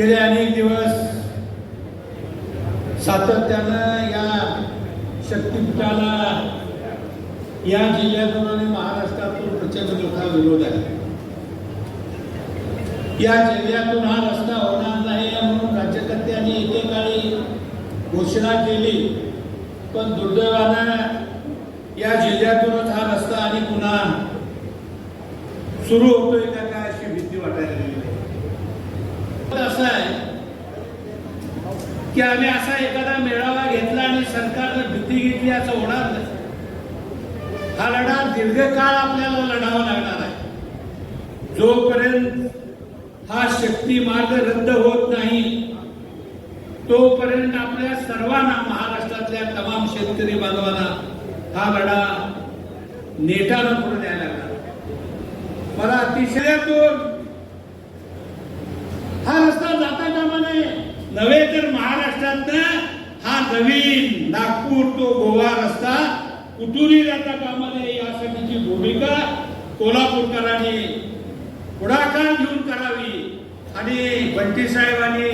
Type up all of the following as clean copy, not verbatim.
गेले अनेक दिवस सातत्यानं या शक्तीपीठाला या जिल्ह्यातून आणि महाराष्ट्रातून प्रचंड मोठा विरोध आहे। या जिल्ह्यातून हा रस्ता होणार नाही म्हणून राज्यकर्त्यांनी एकेकाळी घोषणा केली, पण दुर्दैवानं या जिल्ह्यातूनच हा रस्ता आणि पुन्हा सुरू होतोय का काय अशी भीती वाटायला लागली आहे। असं आहे की आम्ही असा एखादा मेळावा घेतला आणि सरकारनं भीती घेतली असं होणार नाही। हा लढा दीर्घकाळ आपल्याला लढावा लागणार आहे। जोपर्यंत हा शक्ती मार्ग रद्द होत नाही तोपर्यंत आपल्या सर्वांना, महाराष्ट्रातल्या तमाम शेतकरी बांधवांना हा लढा नेटानं पुढे न्यायला लागणार। मला अतिशयातून हा रस्ता जाता कामा नये, नव्हे तर महाराष्ट्रातनं हा नवीन नागपूर तो गोवा रस्ता कुठूनही जाता कामा नये यासाठीची भूमिका कोल्हापूरकरांनी पुढाकार घेऊन करावी। आणि बंटी साहेब आणि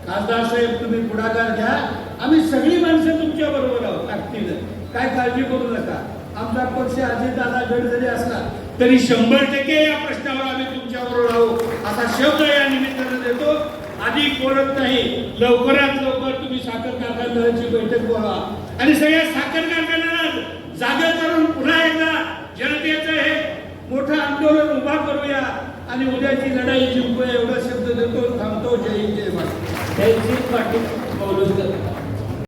खासदार साहेब तुम्ही पुढाकार घ्या, आम्ही सगळी माणसं तुमच्या बरोबर आहोत ताकदीनं, काय काळजी करू नका। आमचा पक्ष अजितदादा गड जरी असला तरी 100% या प्रश्नावर आम्ही तुमच्या बरोबर आहोत असा शब्द या निमित्तानं देतो। अधिक बोलत नाही, लवकरात लवकर तुम्ही साखर कारखानदारांची बैठक बोलवा आणि सगळ्या साखर कारखान्यांना जागा करून पुन्हा एकदा जनतेचं हे मोठं आंदोलन उभा करूया आणि उद्याची लढाई जिंकूया एवढा शब्द देतो। थांबतो। जय हिंद, जय महाराष्ट्र। जय श्री पाटील.